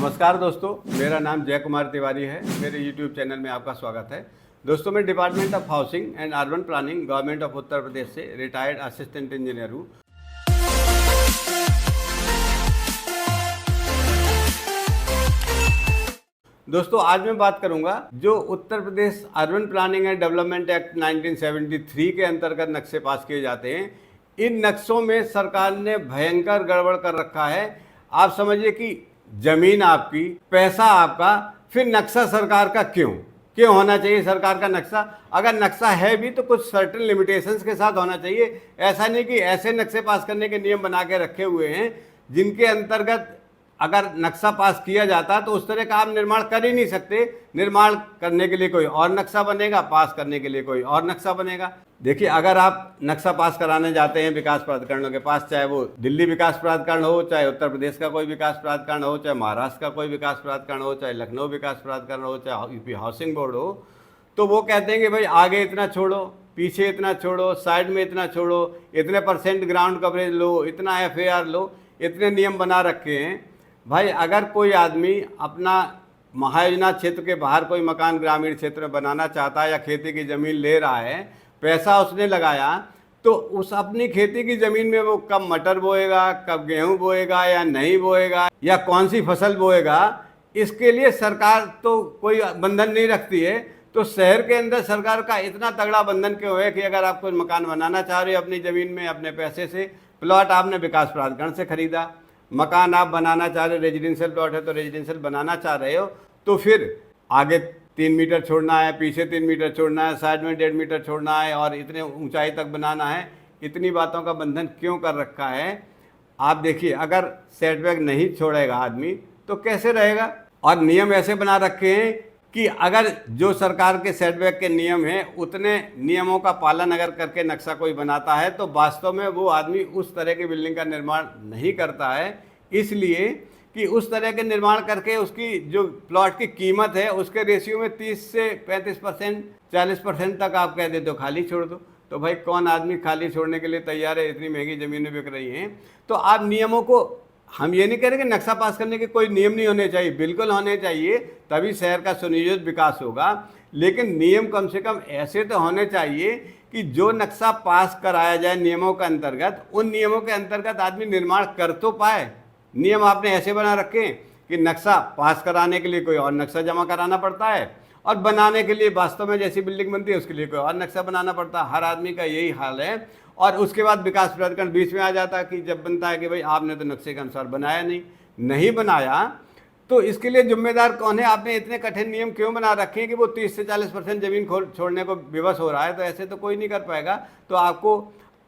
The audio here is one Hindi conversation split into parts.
नमस्कार दोस्तों, मेरा नाम जय कुमार तिवारी है। मेरे YouTube चैनल में आपका स्वागत है। दोस्तों, मैं department of housing and urban planning government of Uttar Pradesh से रिटायर्ड असिस्टेंट इंजीनियर हूँ। दोस्तों, आज मैं बात करूंगा जो Uttar Pradesh urban planning and development act 1973 के अंतर्गत नक्शे पास किए जाते हैं। इन नक्शों में सरकार ने भयंकर गड़बड़ कर रखा है। आप समझिए कि जमीन आपकी, पैसा आपका, फिर नक्शा सरकार का क्यों होना चाहिए सरकार का नक्शा? अगर नक्शा है भी तो कुछ सर्टेन लिमिटेशंस के साथ होना चाहिए। ऐसा नहीं कि ऐसे नक्शे पास करने के नियम बना के रखे हुए हैं जिनके अंतर्गत अगर नक्शा पास किया जाता तो उस तरह का आप निर्माण कर ही नहीं सकते। निर्माण करने के लिए कोई और नक्शा बनेगा, पास करने के लिए कोई और नक्शा बनेगा। देखिए, अगर आप नक्शा पास कराने जाते हैं विकास प्राधिकरणों के पास, चाहे वो दिल्ली विकास प्राधिकरण हो, चाहे उत्तर प्रदेश का कोई विकास प्राधिकरण हो, चाहे महाराष्ट्र का कोई विकास प्राधिकरण हो, चाहे लखनऊ विकास प्राधिकरण हो, चाहे यूपी हाउसिंग बोर्ड हो, तो वो कहते हैं कि भाई आगे इतना छोड़ो, पीछे इतना छोड़ो, साइड में इतना छोड़ो, इतने % ग्राउंड कवरेज लो, इतना FAR लो, इतने नियम बना रखे हैं। भाई, अगर कोई आदमी अपना महायोजना क्षेत्र के बाहर कोई मकान ग्रामीण क्षेत्र में बनाना चाहता है या खेती की ज़मीन ले रहा है, पैसा उसने लगाया, तो उस अपनी खेती की ज़मीन में वो कब मटर बोएगा, कब गेहूं बोएगा या नहीं बोएगा, या कौन सी फसल बोएगा, इसके लिए सरकार तो कोई बंधन नहीं रखती है। तो शहर के अंदर सरकार का इतना तगड़ा बंधन क्यों है कि अगर आप कोई मकान बनाना चाह रहे हो अपनी ज़मीन में अपने पैसे से, प्लॉट आपने विकास प्राधिकरण से खरीदा, मकान आप बनाना चाह रहे हो, रेजिडेंशियल प्लॉट है तो रेजिडेंशियल बनाना चाह रहे हो, तो फिर आगे 3 मीटर छोड़ना है, पीछे 3 मीटर छोड़ना है, साइड में 1.5 मीटर छोड़ना है और इतने ऊंचाई तक बनाना है। इतनी बातों का बंधन क्यों कर रखा है? आप देखिए, अगर सेटबैक नहीं छोड़ेगा आदमी तो कैसे रहेगा? और नियम ऐसे बना रखे हैं कि अगर जो सरकार के सेटबैक के नियम हैं उतने नियमों का पालन अगर करके नक्शा कोई बनाता है तो वास्तव में वो आदमी उस तरह की बिल्डिंग का निर्माण नहीं करता है, इसलिए कि उस तरह के निर्माण करके उसकी जो प्लॉट की कीमत है उसके रेशियो में 30 से 35%, 40% तक आप कह देते हो खाली छोड़ दो। तो भाई, कौन आदमी खाली छोड़ने के लिए तैयार है? इतनी महंगी ज़मीनें बिक रही हैं। तो आप नियमों को, हम ये नहीं कह रहे कि नक्शा पास करने के कोई नियम नहीं होने चाहिए, बिल्कुल होने चाहिए, तभी शहर का सुनियोजित विकास होगा। लेकिन नियम कम से कम ऐसे तो होने चाहिए कि जो नक्शा पास कराया जाए नियमों के अंतर्गत, उन नियमों के अंतर्गत आदमी निर्माण कर तो पाए। नियम आपने ऐसे बना रखे कि नक्शा पास कराने के लिए कोई और नक्शा जमा कराना पड़ता है और बनाने के लिए वास्तव में जैसी बिल्डिंग बनती है उसके लिए कोई और नक्शा बनाना पड़ता है। हर आदमी का यही हाल है। और उसके बाद विकास प्राधिकरण बीच में आ जाता है कि जब बनता है कि भाई आपने तो नक्शे के अनुसार बनाया नहीं बनाया, तो इसके लिए जिम्मेदार कौन है? आपने इतने कठिन नियम क्यों बना रखे हैं कि वो 30 से 40% ज़मीन छोड़ने को विवश हो रहा है? तो ऐसे तो कोई नहीं कर पाएगा। तो आपको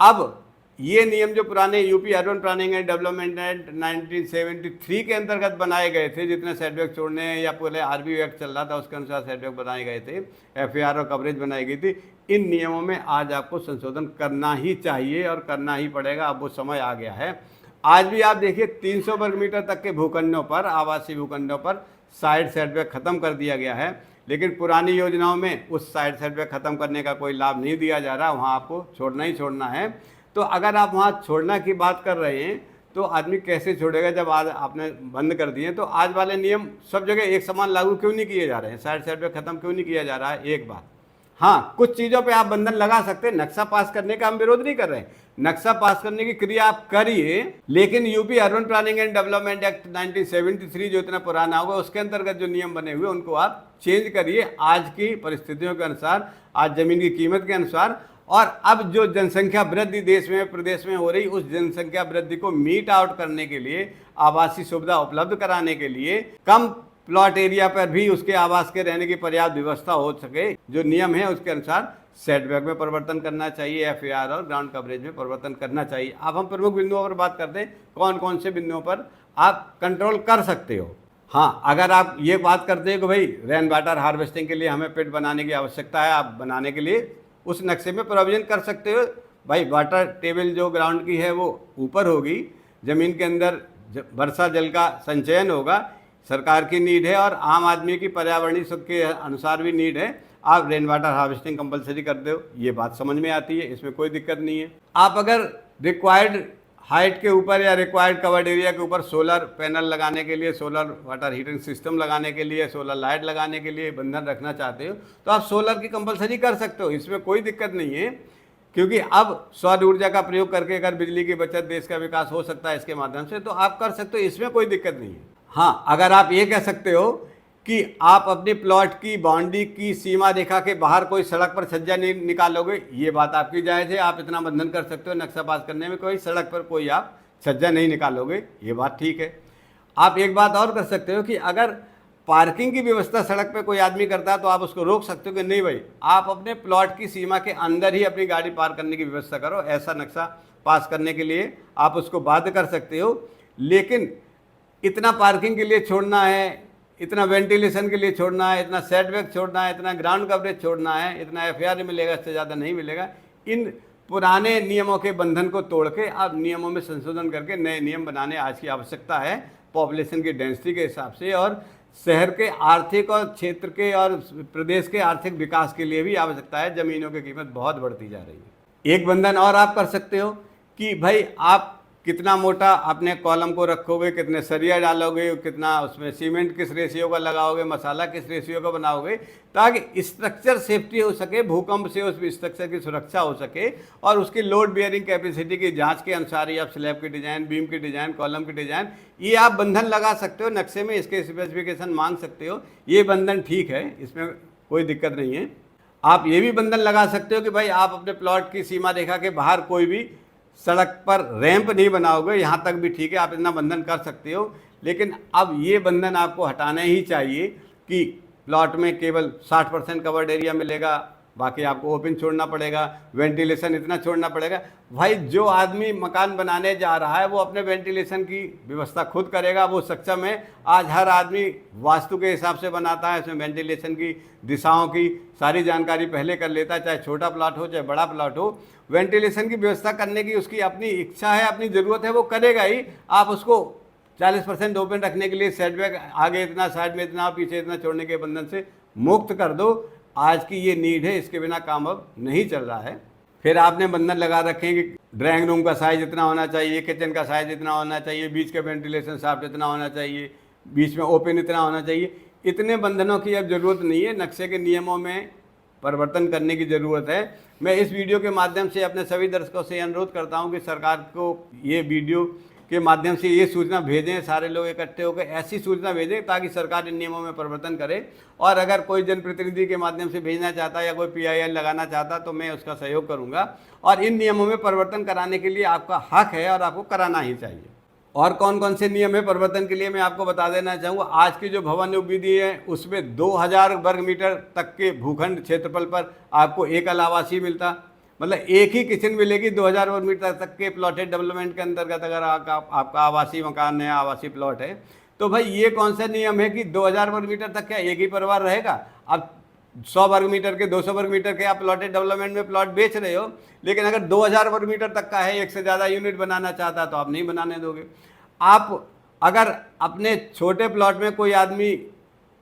अब ये नियम जो पुराने UP urban planning and development act 1973 के अंतर्गत बनाए गए थे, जितने सेटबैक छोड़ने या पहले RBU एक्ट चल रहा था उसके अनुसार सेटबैक बनाए गए थे, FAR और कवरेज बनाई गई थी, इन नियमों में आज आपको संशोधन करना ही चाहिए और करना ही पड़ेगा। अब वो समय आ गया है। आज भी आप देखिए 300 वर्ग मीटर तक के भूखंडों पर, आवासीय भूखंडों पर साइड सेटबैक ख़त्म कर दिया गया है, लेकिन पुरानी योजनाओं में उस साइड सेटबैक ख़त्म करने का कोई लाभ नहीं दिया जा रहा। वहाँ आपको छोड़ना ही छोड़ना है। तो अगर आप वहाँ छोड़ना की बात कर रहे हैं तो आदमी कैसे छोड़ेगा जब आज आपने बंद कर दिए? तो आज वाले नियम सब जगह एक समान लागू क्यों नहीं किए जा रहे हैं? साइड सेटबैक ख़त्म क्यों नहीं किया जा रहा है? एक बात, हाँ, कुछ चीज़ों पे आप बंधन लगा सकते हैं। नक्शा पास करने का हम विरोध नहीं कर रहे हैं, नक्शा पास करने की क्रिया आप करिए, लेकिन UP urban planning and development act 1973 जो इतना पुराना होगा उसके अंतर्गत जो नियम बने हुए उनको आप चेंज करिए आज की परिस्थितियों के अनुसार, आज ज़मीन की कीमत के अनुसार। और अब जो जनसंख्या वृद्धि देश में, प्रदेश में हो रही, उस जनसंख्या वृद्धि को मीट आउट करने के लिए, आवासीय सुविधा उपलब्ध कराने के लिए, कम प्लॉट एरिया पर भी उसके आवास के रहने की पर्याप्त व्यवस्था हो सके, जो नियम है उसके अनुसार सेटबैक में परिवर्तन करना चाहिए, FAR और ग्राउंड कवरेज में परिवर्तन करना चाहिए। अब हम प्रमुख बिंदुओं पर बात करते हैं, कौन कौन से बिंदुओं पर आप कंट्रोल कर सकते हो। हाँ, अगर आप ये बात करते हैं कि भाई रेन वाटर हार्वेस्टिंग के लिए हमें पिट बनाने की आवश्यकता है, आप बनाने के लिए उस नक्शे में प्रोविजन कर सकते हो। भाई, वाटर टेबल जो ग्राउंड की है वो ऊपर होगी, ज़मीन के अंदर वर्षा जल का संचयन होगा, सरकार की नीड है और आम आदमी की पर्यावरणीय सुख के अनुसार भी नीड है। आप रेन वाटर हार्वेस्टिंग कंपलसरी कर दो, ये बात समझ में आती है, इसमें कोई दिक्कत नहीं है। आप अगर रिक्वायर्ड हाइट के ऊपर या रिक्वायर्ड कवर्ड एरिया के ऊपर सोलर पैनल लगाने के लिए, सोलर वाटर हीटिंग सिस्टम लगाने के लिए, सोलर लाइट लगाने के लिए बंधन रखना चाहते हो तो आप सोलर की कंपलसरी कर सकते हो, इसमें कोई दिक्कत नहीं है। क्योंकि अब सौर ऊर्जा का प्रयोग करके अगर बिजली की बचत, देश का विकास हो सकता है इसके माध्यम से, तो आप कर सकते हो, इसमें कोई दिक्कत नहीं है। हाँ, अगर आप ये कह सकते हो कि आप अपने प्लॉट की बाउंड्री की सीमा रेखा के बाहर कोई सड़क पर छज्जा नहीं निकालोगे, ये बात आपकी जायज़ है, आप इतना बंधन कर सकते हो नक्शा पास करने में, कोई सड़क पर कोई आप छज्जा नहीं निकालोगे, ये बात ठीक है। आप एक बात और कर सकते हो कि अगर पार्किंग की व्यवस्था सड़क पे कोई आदमी करता है तो आप उसको रोक सकते हो कि नहीं भाई, आप अपने प्लॉट की सीमा के अंदर ही अपनी गाड़ी पार्क करने की व्यवस्था करो, ऐसा नक्शा पास करने के लिए आप उसको बाध्य कर सकते हो। लेकिन इतना पार्किंग के लिए छोड़ना है, इतना वेंटिलेशन के लिए छोड़ना है, इतना सेटबैक छोड़ना है, इतना ग्राउंड कवरेज छोड़ना है, इतना एफआर मिलेगा, इससे ज़्यादा नहीं मिलेगा। इन पुराने नियमों के बंधन को तोड़ के आप नियमों में संशोधन करके नए नियम बनाने आज की आवश्यकता है, पॉपुलेशन की डेंसिटी के हिसाब से और शहर के आर्थिक और क्षेत्र के और प्रदेश के आर्थिक विकास के लिए भी आवश्यकता है। ज़मीनों की कीमत बहुत बढ़ती जा रही है। एक बंधन और आप कर सकते हो कि भाई आप कितना मोटा अपने कॉलम को रखोगे, कितने सरिया डालोगे, कितना उसमें सीमेंट किस रेशियो का लगाओगे, मसाला किस रेशियो का बनाओगे, ताकि स्ट्रक्चर सेफ्टी हो सके, भूकंप से उस स्ट्रक्चर की सुरक्षा हो सके और उसकी लोड बियरिंग कैपेसिटी की जांच के अनुसार ही आप स्लैब की डिज़ाइन, बीम की डिज़ाइन, कॉलम की डिज़ाइन, ये आप बंधन लगा सकते हो नक्शे में, इसके स्पेसिफिकेशन मांग सकते हो, ये बंधन ठीक है, इसमें कोई दिक्कत नहीं है। आप ये भी बंधन लगा सकते हो कि भाई आप अपने प्लॉट की सीमा रेखा के बाहर कोई भी सड़क पर रैंप नहीं बनाओगे, यहाँ तक भी ठीक है, आप इतना बंधन कर सकते हो। लेकिन अब ये बंधन आपको हटाना ही चाहिए कि प्लॉट में केवल 60% कवर्ड एरिया मिलेगा, बाकी आपको ओपन छोड़ना पड़ेगा, वेंटिलेशन इतना छोड़ना पड़ेगा। भाई जो आदमी मकान बनाने जा रहा है वो अपने वेंटिलेशन की व्यवस्था खुद करेगा, वो सक्षम है। आज हर आदमी वास्तु के हिसाब से बनाता है, इसमें वेंटिलेशन की दिशाओं की सारी जानकारी पहले कर लेता है, चाहे छोटा प्लॉट हो चाहे बड़ा प्लॉट हो। वेंटिलेशन की व्यवस्था करने की उसकी अपनी इच्छा है, अपनी ज़रूरत है, वो करेगा ही। आप उसको 40% ओपन रखने के लिए सेटबैक आगे इतना, साइड में इतना, पीछे इतना छोड़ने के बंधन से मुक्त कर दो। आज की ये नीड है, इसके बिना काम अब नहीं चल रहा है। फिर आपने बंधन लगा रखे हैं कि ड्राइंग रूम का साइज इतना होना चाहिए, किचन का साइज इतना होना चाहिए, बीच का वेंटिलेशन शाफ्ट इतना होना चाहिए, बीच में ओपन इतना होना चाहिए। इतने बंधनों की अब ज़रूरत नहीं है, नक्शे के नियमों में परिवर्तन करने की ज़रूरत है। मैं इस वीडियो के माध्यम से अपने सभी दर्शकों से अनुरोध करता हूं कि सरकार को ये वीडियो के माध्यम से ये सूचना भेजें, सारे लोग इकट्ठे होकर ऐसी सूचना भेजें ताकि सरकार इन नियमों में परिवर्तन करे। और अगर कोई जनप्रतिनिधि के माध्यम से भेजना चाहता है या कोई PIL लगाना चाहता तो मैं उसका सहयोग करूँगा। और इन नियमों में परिवर्तन कराने के लिए आपका हक है और आपको कराना ही चाहिए। और कौन कौन से नियम है परिवर्तन के लिए मैं आपको बता देना चाहूँगा। आज की जो भवन विधि है उसमें 2000 वर्ग मीटर तक के भूखंड क्षेत्रफल पर आपको एकल आवासीय मिलता, मतलब एक ही किचन मिलेगी 2000 वर्ग मीटर तक के प्लॉटेड डेवलपमेंट के अंतर्गत। अगर आपका आवासीय मकान है, आवासीय प्लॉट है, तो भाई ये कौन सा नियम है कि 2000 वर्ग मीटर तक क्या एक ही परिवार रहेगा। अब 100 वर्ग मीटर के, 200 वर्ग मीटर के आप प्लॉटेड डेवलपमेंट में प्लॉट बेच रहे हो, लेकिन अगर 2000 वर्ग मीटर तक का है, एक से ज़्यादा यूनिट बनाना चाहता तो आप नहीं बनाने दोगे। आप अगर अपने छोटे प्लॉट में कोई आदमी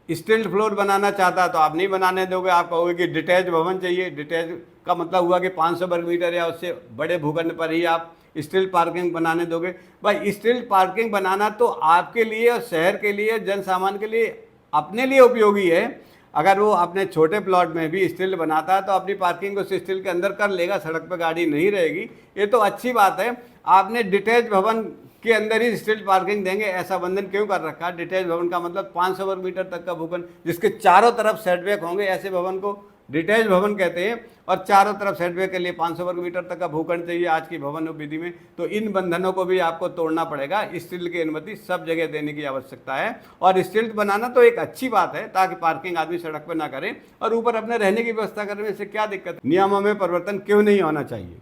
स्टिल्ट फ्लोर बनाना चाहता तो आप नहीं बनाने दोगे। आप कहोगे कि डिटैच भवन चाहिए। डिटैच का मतलब हुआ कि 500 वर्ग मीटर या उससे बड़े भूखंड पर ही आप स्टिल्ट पार्किंग बनाने दोगे। भाई स्टिल्ट पार्किंग बनाना तो आपके लिए और शहर के लिए, जन सामान्य के लिए, अपने लिए उपयोगी है। अगर वो अपने छोटे प्लॉट में भी स्टिल्ट बनाता है तो अपनी पार्किंग उस स्टिल्ट के अंदर कर लेगा, सड़क पर गाड़ी नहीं रहेगी, ये तो अच्छी बात है। आपने डिटैच भवन के अंदर ही स्टिल्ट पार्किंग देंगे, ऐसा बंधन क्यों कर रखा है। डिटैच भवन का मतलब 500 वर्ग मीटर तक का भूखंड जिसके चारों तरफ सेटबैक होंगे, ऐसे भवन को डिटैच भवन कहते हैं। और चारों तरफ सेटबैक के लिए 500 वर्ग मीटर तक का भूखंड चाहिए आज की भवन विधि में। तो इन बंधनों को भी आपको तोड़ना पड़ेगा। स्टिल्ट की अनुमति सब जगह देने की आवश्यकता है। और स्टिल्ट बनाना तो एक अच्छी बात है ताकि पार्किंग आदमी सड़क पर ना करे और ऊपर अपने रहने की व्यवस्था करने से क्या दिक्कत। नियमों में परिवर्तन क्यों नहीं होना चाहिए।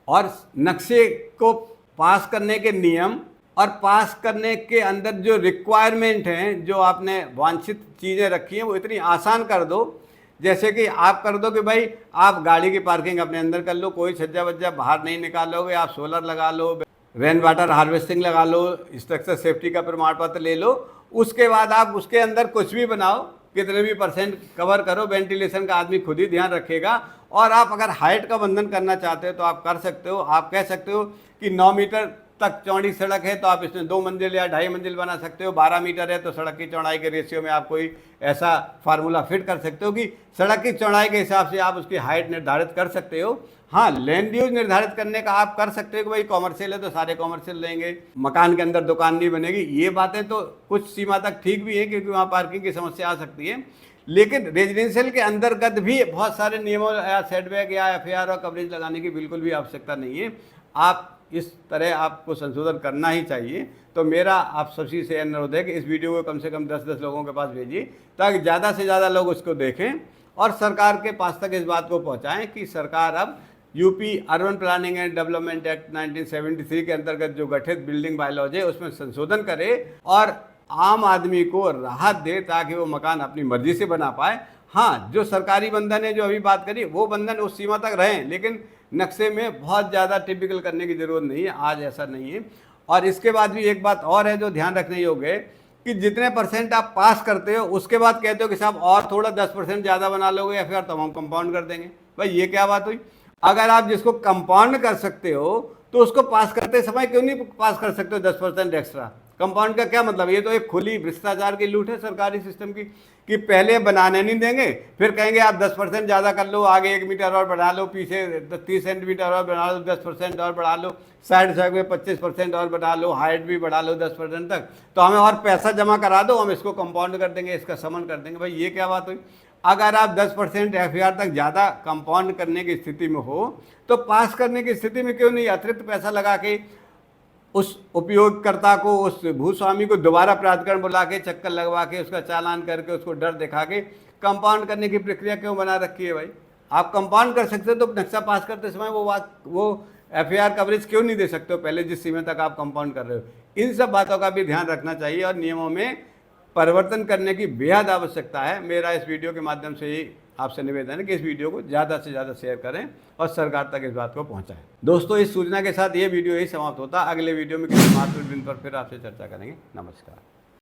और नक्शे को पास करने के नियम और पास करने के अंदर जो रिक्वायरमेंट हैं, जो आपने वांछित चीज़ें रखी हैं, वो इतनी आसान कर दो। जैसे कि आप कर दो कि भाई आप गाड़ी की पार्किंग अपने अंदर कर लो, कोई छज्जा वज्जा बाहर नहीं निकालोगे, आप सोलर लगा लो, रेन वाटर हार्वेस्टिंग लगा लो, स्ट्रक्चर सेफ्टी का प्रमाण पत्र ले लो। उसके बाद आप उसके अंदर कुछ भी बनाओ, कितने भी % कवर करो, वेंटिलेशन का आदमी खुद ही ध्यान रखेगा। और आप अगर हाइट का बंधन करना चाहते हो तो आप कर सकते हो। आप कह सकते हो कि 9 मीटर तक चौड़ी सड़क है तो आप इसमें 2 मंजिल या 2.5 मंजिल बना सकते हो। 12 मीटर है तो सड़क की चौड़ाई के रेशियो में आप कोई ऐसा फार्मूला फिट कर सकते हो कि सड़क की चौड़ाई के हिसाब से आप उसकी हाइट निर्धारित कर सकते हो। हाँ, लैंड यूज निर्धारित करने का आप कर सकते हो कि भाई कॉमर्शियल है तो सारे कॉमर्शियल लेंगे, मकान के अंदर दुकान नहीं बनेगी। ये बातें तो कुछ सीमा तक ठीक भी है क्योंकि वहाँ पार्किंग की समस्या आ सकती है, लेकिन रेजिडेंशियल के अंतर्गत भी बहुत सारे नियमों या सेटबैक या एफआईआर और कवरेज लगाने की बिल्कुल भी आवश्यकता नहीं है। आप इस तरह आपको संशोधन करना ही चाहिए। तो मेरा आप सभी से अनुरोध है कि इस वीडियो को कम से कम 10-10 लोगों के पास भेजिए ताकि ज़्यादा से ज़्यादा लोग उसको देखें और सरकार के पास तक इस बात को पहुँचाएँ कि सरकार अब UP urban planning and development act 1973 के अंतर्गत जो गठित बिल्डिंग बायलॉज है उसमें संशोधन करे और आम आदमी को राहत दे ताकि वो मकान अपनी मर्जी से बना पाए। हाँ, जो सरकारी बंधन है जो अभी बात करी वो बंधन उस सीमा तक रहें, लेकिन नक्शे में बहुत ज़्यादा टिपिकल करने की ज़रूरत नहीं है। आज ऐसा नहीं है। और इसके बाद भी एक बात और है जो ध्यान रखने योग्य है कि जितने % आप पास करते हो उसके बाद कहते हो कि साहब और थोड़ा 10% ज़्यादा बना लोगे या फिर तो हम कंपाउंड कर देंगे। भाई ये क्या बात हुई? अगर आप जिसको कंपाउंड कर सकते हो तो उसको पास करते समय क्यों नहीं पास कर सकते हो 10% एक्स्ट्रा? कंपाउंड का क्या मतलब? ये तो एक खुली भ्रष्टाचार की लूट है सरकारी सिस्टम की कि पहले बनाने नहीं देंगे, फिर कहेंगे आप 10% ज़्यादा कर लो, आगे 1 मीटर और बढ़ा लो, पीछे 30 सेंटीमीटर और बढ़ा लो, 10% और बढ़ा लो, साइड साइड में 25% और बढ़ा लो, हाइट भी बढ़ा लो 10% तक, तो हमें और पैसा जमा करा दो, हम इसको कंपाउंड कर देंगे, इसका समन कर देंगे। भाई ये क्या बात हुई? अगर आप 10% एफआईआर तक ज़्यादा कंपाउंड करने की स्थिति में हो तो पास करने की स्थिति में क्यों नहीं अतिरिक्त पैसा लगा के उस उपयोगकर्ता को, उस भूस्वामी को दोबारा प्राधिकरण बुला के चक्कर लगवा के उसका चालान करके उसको डर दिखा के कंपाउंड करने की प्रक्रिया क्यों बना रखी है? भाई आप कंपाउंड कर सकते हो तो नक्शा पास करते समय वो एफआईआर कवरेज क्यों नहीं दे सकते हो पहले जिस सीमा तक आप कंपाउंड कर रहे हो? इन सब बातों का भी ध्यान रखना चाहिए और नियमों में परिवर्तन करने की बेहद आवश्यकता है। मेरा इस वीडियो के माध्यम से ही आपसे निवेदन है कि इस वीडियो को ज़्यादा से ज़्यादा शेयर करें और सरकार तक इस बात को पहुंचाएं। दोस्तों, इस सूचना के साथ ये वीडियो यही समाप्त होता है। अगले वीडियो में किसी महत्वपूर्ण बिंदु पर फिर आपसे चर्चा करेंगे। नमस्कार।